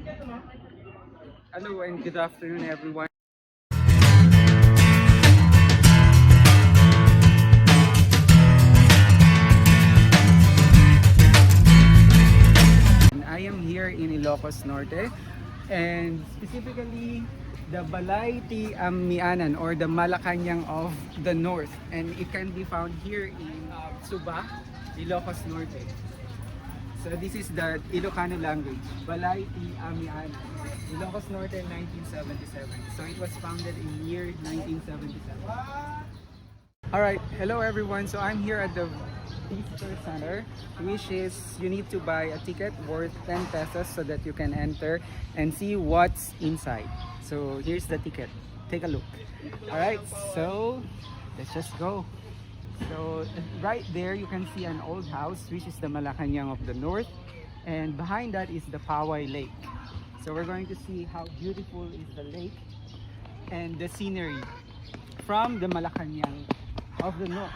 Hello and good afternoon, everyone. And I am here in Ilocos Norte, and specifically the Balay Ti Amianan, or the Malacanang of the North, and it can be found here in Suba, Ilocos Norte. So this is the Ilocano language, Balay Ti Amianan, Ilocos Norte 1977. So it was founded in year 1977. Alright, hello everyone. So I'm here at the Visitor Center, which is you need to buy a ticket worth 10 pesos so that you can enter and see what's inside. So here's the ticket. Take a look. Alright, so let's just go. So right there you can see an old house, which is the Malacanang of the North, and behind that is the Paway Lake. So we're going to see how beautiful is the lake and the scenery from the Malacanang of the North.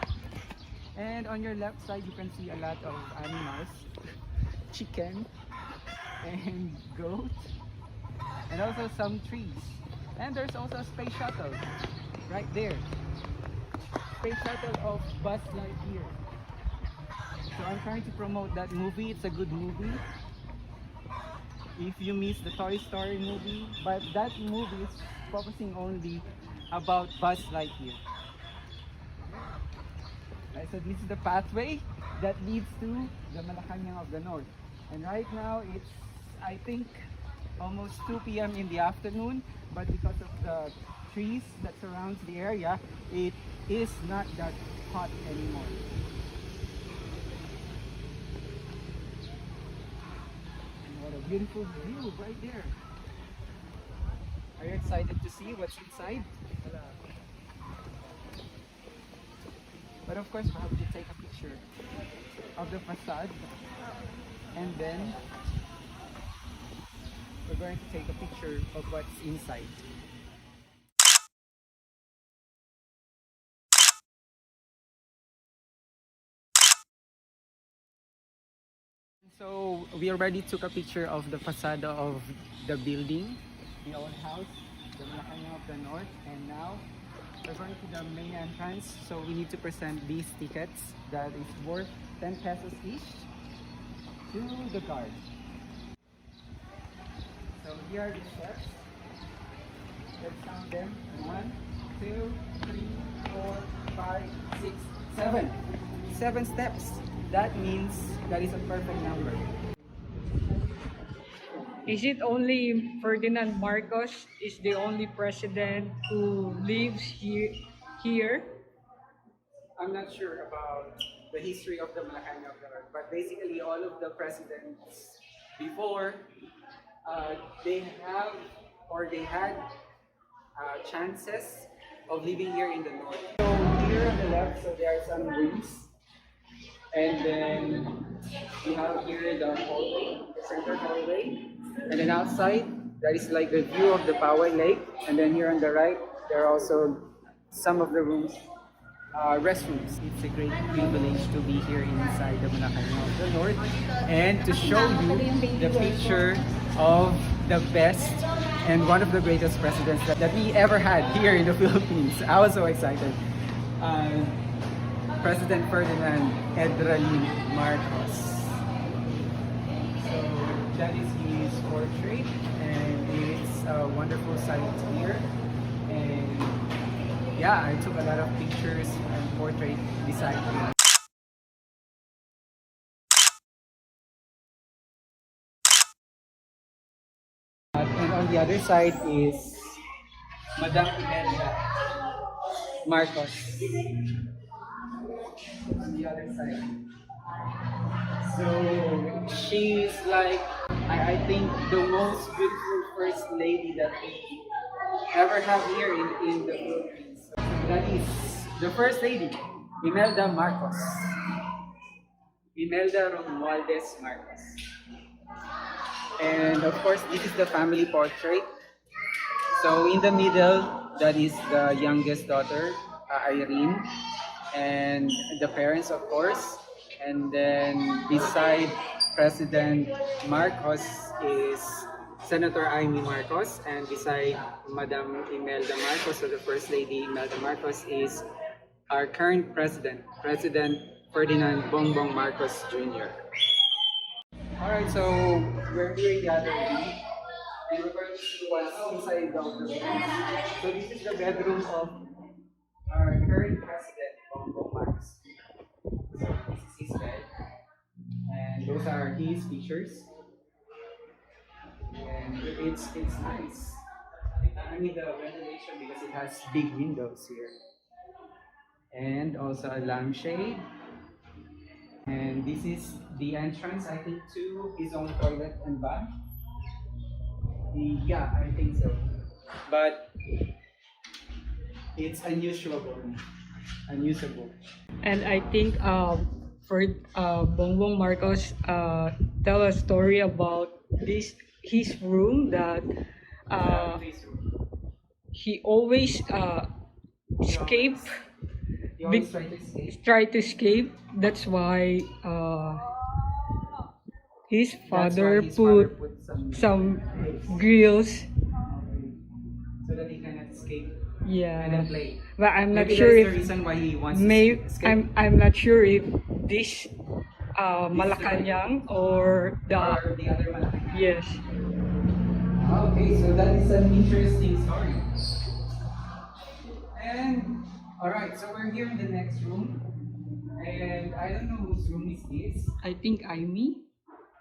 And on your left side you can see a lot of animals, chicken and goat, and also some trees. And there's also a space shuttle right there. Space shuttle of Buzz Lightyear. So I'm trying to promote that movie. It's a good movie. If you miss the Toy Story movie, but that movie is focusing only about Buzz Lightyear. Right, so this is the pathway that leads to the Malacanang of the North. And right now it's, I think, almost 2 p.m. in the afternoon, but because of the trees that surrounds the area, it is not that hot anymore. And what a beautiful view right there. Are you excited to see what's inside? But of course, we have to take a picture of the facade, and then we're going to take a picture of what's inside. So we already took a picture of the facade of the building, the old house, the Malacanang of the North, and now we're going to the main entrance. So we need to present these tickets that is worth 10 pesos each to the guard. So here are the steps. Let's count them. 1, 2, 3, 4, 5, 6, 7. 7 steps. That means that is a perfect number. Is it only Ferdinand Marcos is the only president who lives here? I'm not sure about the history of the Malacanang of the North, but basically all of the presidents before, uh, they have or they had chances of living here in the north. So here on the left, so there are some rooms, and then we have here the hallway, the center hallway, and then outside that is like the view of the Paway Lake, and then here on the right there are also some of the rooms, restrooms. It's a great privilege to be here inside the Malacanang of the North and to show you the picture of the best and one of the greatest presidents that we ever had here in the Philippines. I was so excited. President Ferdinand Edralin Marcos. So that is his portrait, and it's a wonderful sight here. And yeah, I took a lot of pictures and portrait beside him. And on the other side is Madam Imelda Marcos. On the other side. So she's like, I think, the most beautiful first lady that we ever have here in the Philippines. That is the first lady, Imelda Marcos. Imelda Romualdez Marcos. And of course, this is the family portrait. So in the middle, that is the youngest daughter, Irene, and the parents, of course. And then beside President Marcos is Senator Amy Marcos, and beside Madam Imelda Marcos, so the First Lady Imelda Marcos, is our current president, President Ferdinand Bongbong Marcos Jr. Alright, so we're here in the other room, and we're going to see what's inside the room. So this is the bedroom of our current president, Bongbong Marcos. So this is his bed, and those are his pictures. And it's nice. I mean the ventilation because it has big windows here, and also a lampshade. And this is the entrance, I think, to his own toilet and bath. Yeah, I think so. But it's unusable. And I think for Bongbong Marcos tell a story about this his room that he always escape He always try to escape. try to escape. That's why his That's father why his put father put some grills. so that he cannot escape and Yeah, then play. but I'm not Maybe sure that's the if reason why he wants may to escape. I'm not sure if this Malacanang or the Or the other Malacanang. yes. Okay, so that is an interesting story. And alright, so we're here in the next room. And I don't know whose room is this. I think Amy.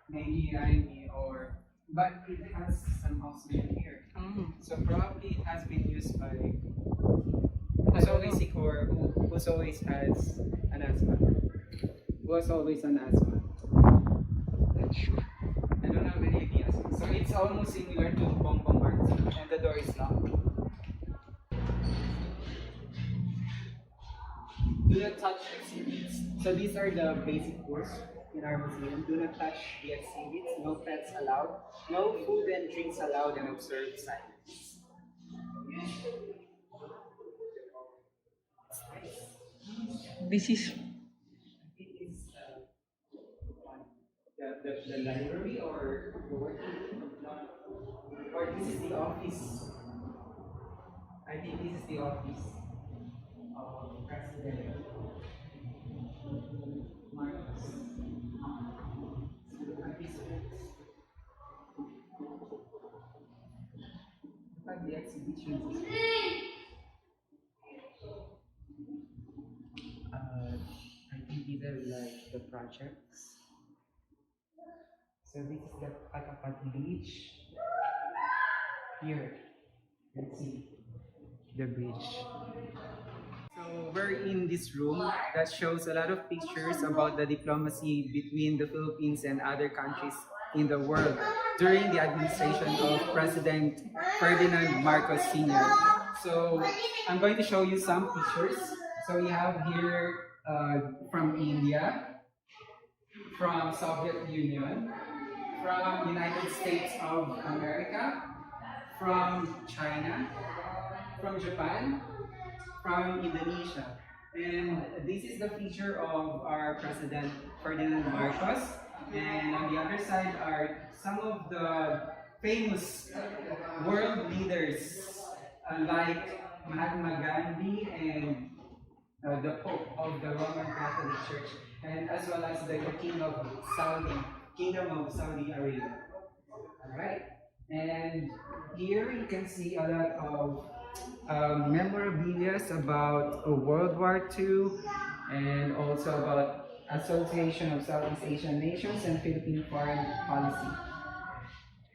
Maybe Amy or but it has some oxygen here. Oh, So probably it has been used by I who's don't always know. sick or who's always has an asthma. Who has always an asthma. Not sure. I don't have any ideas. So it's almost similar to Bongbong Marcos and the door is locked. Do not touch exhibits. So these are the basic rules in our museum. Do not touch the exhibits. No pets allowed. No food and drinks allowed, and observe silence. This is It is the library or the working or this is the office. I think this is the office of President Marcos. So look at these books. Look at the exhibitions. I think these are like the projects. So this is the Patapat Beach. Here, let's see the bridge. So we're in this room that shows a lot of pictures about the diplomacy between the Philippines and other countries in the world during the administration of President Ferdinand Marcos Sr. So I'm going to show you some pictures. So we have here from India, from Soviet Union, from United States of America, from China, from Japan, from Indonesia. And this is the feature of our President Ferdinand Marcos. And on the other side are some of the famous world leaders like Mahatma Gandhi and the Pope of the Roman Catholic Church, and as well as the Kingdom of Saudi Arabia. Alright? And here you can see a lot of memorabilia about World War II and also about Association of Southeast Asian Nations and Philippine Foreign Policy.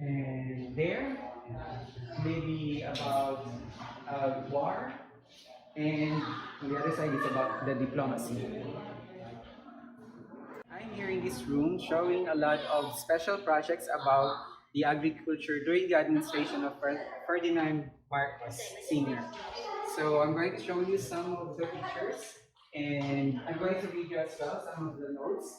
And there, maybe about war, and on the other side is about the diplomacy. I'm here in this room showing a lot of special projects about the agriculture during the administration of Ferdinand Marcos Sr. So I'm going to show you some of the pictures and I'm going to read you as well some of the notes.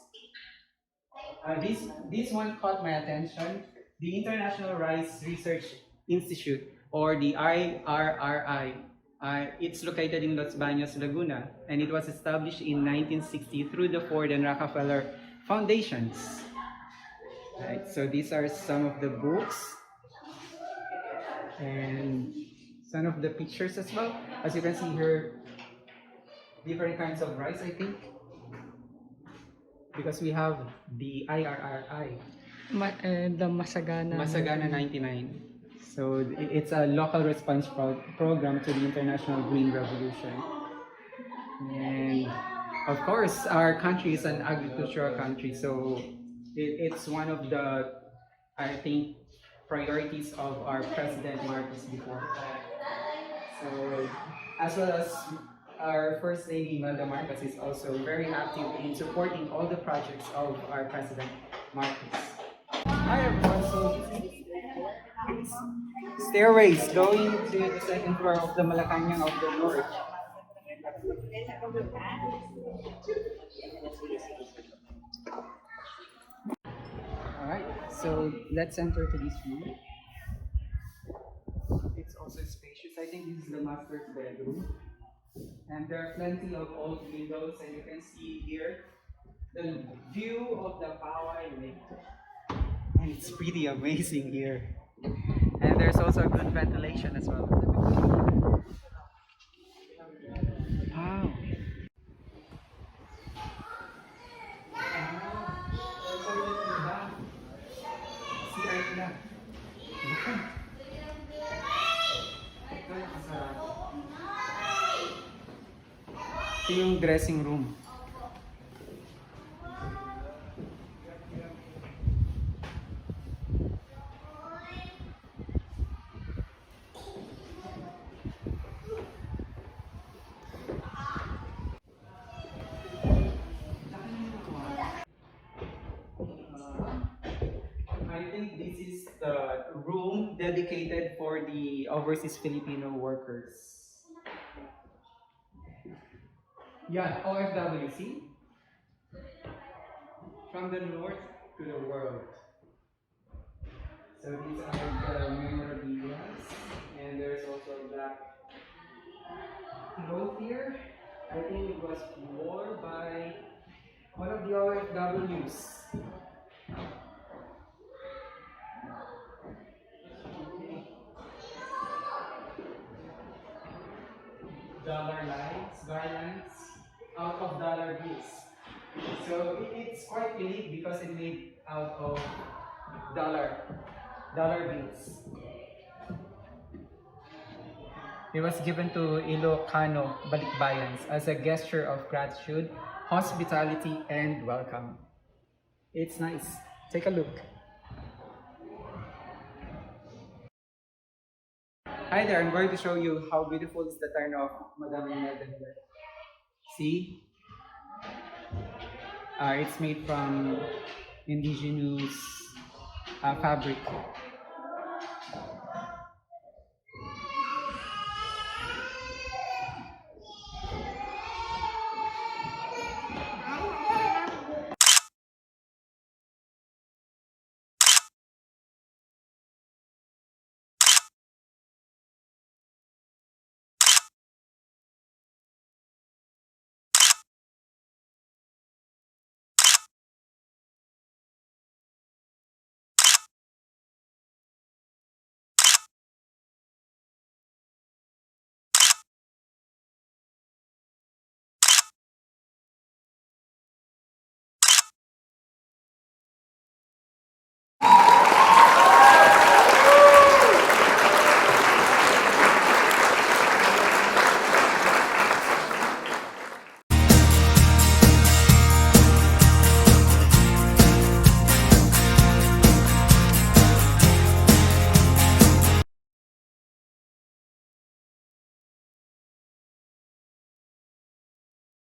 This one caught my attention. The International Rice Research Institute, or the IRRI. It's located in Los Baños, Laguna, and it was established in 1960 through the Ford and Rockefeller Foundations. Right, so these are some of the books And some of the pictures as well. As you can see here, different kinds of rice, I think. Because we have the IRRI, The Masagana. Masagana 99. So it's a local response program to the International Green Revolution. And of course, our country is an agricultural country, so it's one of the, I think, priorities of our President Marcos before. So, as well as our First Lady Imelda Marcos is also very active in supporting all the projects of our President Marcos. Hi everyone, so this is stairways going to the second floor of the Malacanang of the North. Alright, so let's enter to this room. It's also spacious. I think this is the master's bedroom. And there are plenty of old windows, and you can see here the view of the Poway Lake. And it's pretty amazing here. And there's also a good ventilation as well. Wow. CR nila. Naku. Ito yung kasarado. Ito yung dressing room. I think this is the room dedicated for the overseas Filipino workers. Yeah, OFWC. From the north to the world. So these are the memorabilia, and there's also a black cloth here. I think it was worn by one of the OFWs. Dollar lines, garlands out of dollar bills. So it's quite unique because it's made out of dollar bills. It was given to Ilocano Balikbayans as a gesture of gratitude, hospitality, and welcome. It's nice. Take a look. Hi there, I'm going to show you how beautiful is the turn of Madame Imelda here. See? It's made from indigenous fabric.